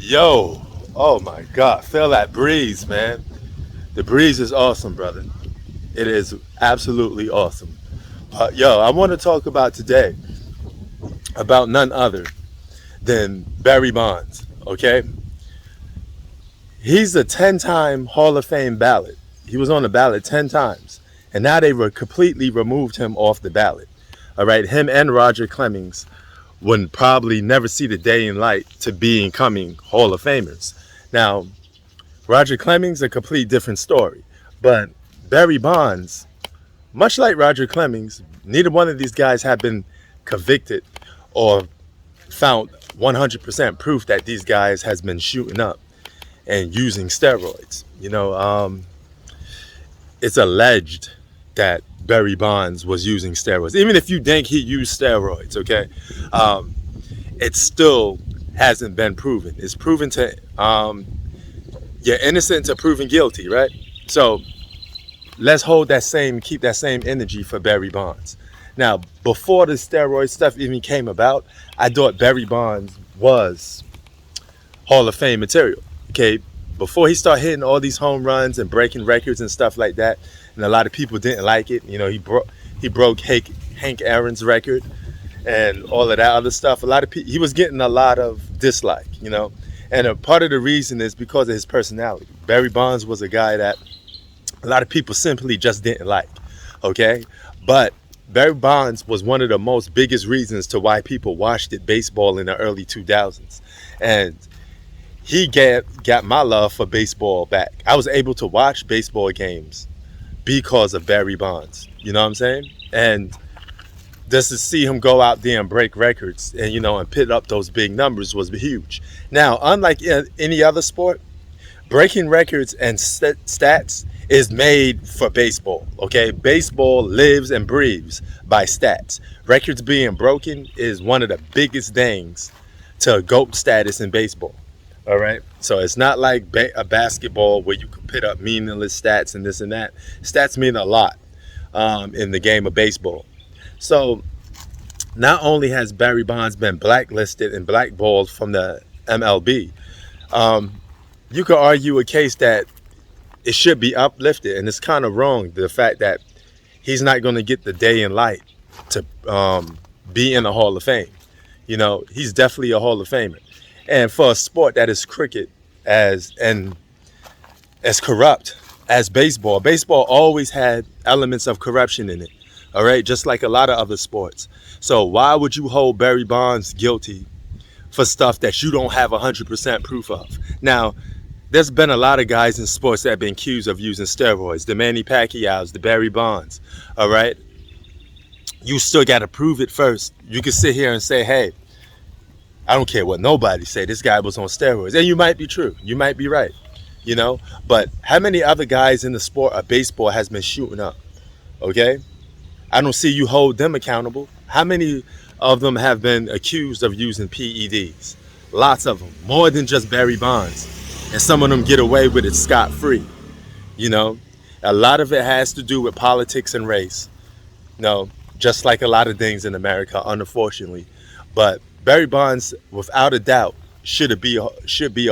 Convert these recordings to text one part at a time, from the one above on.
Yo, oh my God, feel that breeze, man. The breeze is awesome, brother. It is absolutely awesome. Yo, I want to talk about today about none other than Barry Bonds, okay? He's a 10-time Hall of Fame ballot. He was on the ballot 10 times, and now they completely removed him off the ballot. All right, him and Roger Clemens would probably never see the day in light to becoming Hall of Famers. Now, Roger Clemens, a complete different story. But Barry Bonds, much like Roger Clemens, neither one of these guys have been convicted or found 100% proof that these guys has been shooting up and using steroids. It's alleged that Barry Bonds was using steroids. Even if you think he used steroids, okay, it still hasn't been proven. It's proven to you're innocent to proven guilty, right? So let's keep that same energy for Barry Bonds. Now, before the steroid stuff even came about, I thought Barry Bonds was Hall of Fame material. Okay, before he started hitting all these home runs and breaking records and stuff like that, and a lot of people didn't like it. He broke Hank Aaron's record and all of that other stuff. A lot of people, he was getting a lot of dislike, and a part of the reason is because of his personality. Barry Bonds was a guy that a lot of people simply just didn't like. Okay, but Barry Bonds was one of the most biggest reasons to why people watched baseball in the early 2000s, and he got my love for baseball back. I was able to watch baseball games because of Barry Bonds. You know what I'm saying? And just to see him go out there and break records and put up those big numbers was huge. Now, unlike any other sport, breaking records and stats is made for baseball. Okay, baseball lives and breathes by stats. Records being broken is one of the biggest things to GOAT status in baseball. All right, so it's not like a basketball where you can put up meaningless stats and this and that. Stats mean a lot in the game of baseball. So not only has Barry Bonds been blacklisted and blackballed from the MLB, you could argue a case that it should be uplifted, and it's kind of wrong, the fact that he's not going to get the day in light to be in the Hall of Fame. He's definitely a Hall of Famer. And for a sport that is cricket as corrupt as baseball always had elements of corruption in it. All right, just like a lot of other sports. So why would you hold Barry Bonds guilty for stuff that you don't have 100% proof of? Now, there's been a lot of guys in sports that have been accused of using steroids. The Manny Pacquiao's, the Barry Bonds. All right, you still got to prove it first. You can sit here and say, hey, I don't care what nobody say, this guy was on steroids. And you might be true. You might be right. But how many other guys in the sport of baseball has been shooting up? Okay? I don't see you hold them accountable. How many of them have been accused of using PEDs? Lots of them. More than just Barry Bonds. And some of them get away with it scot-free. A lot of it has to do with politics and race. Just like a lot of things in America, unfortunately. But Barry Bonds, without a doubt, should be a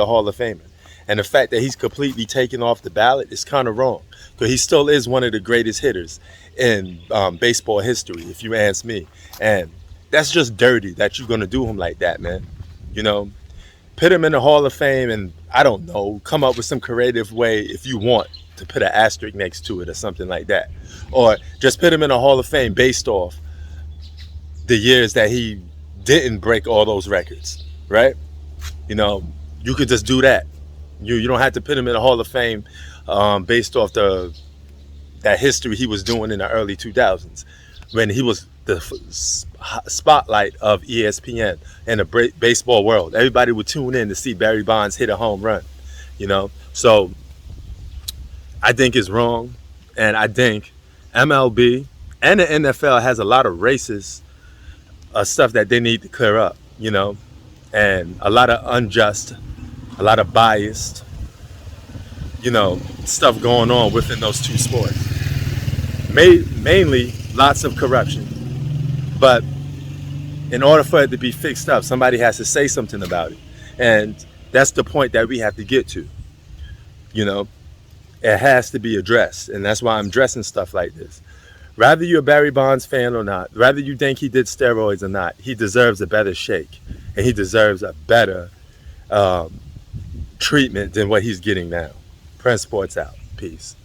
Hall of Famer. And the fact that he's completely taken off the ballot is kind of wrong. Because he still is one of the greatest hitters in baseball history, if you ask me. And that's just dirty that you're going to do him like that, man. Put him in the Hall of Fame and, I don't know, come up with some creative way if you want to put an asterisk next to it or something like that. Or just put him in the Hall of Fame based off the years that he didn't break all those records, right? You could just do that. You don't have to put him in the Hall of Fame based off that history he was doing in the early 2000s when he was the spotlight of ESPN and the baseball world. Everybody would tune in to see Barry Bonds hit a home run, So I think it's wrong, and I think MLB and the NFL has a lot of racist stuff that they need to clear up, and a lot of unjust, a lot of biased, stuff going on within those two sports. Mainly lots of corruption. But in order for it to be fixed up, somebody has to say something about it. And That's the point that we have to get to. You know, it has to be addressed, and that's why I'm addressing stuff like this. Rather you're a Barry Bonds fan or not, rather you think he did steroids or not, he deserves a better shake, and he deserves a better treatment than what he's getting now. Prince Sports out. Peace.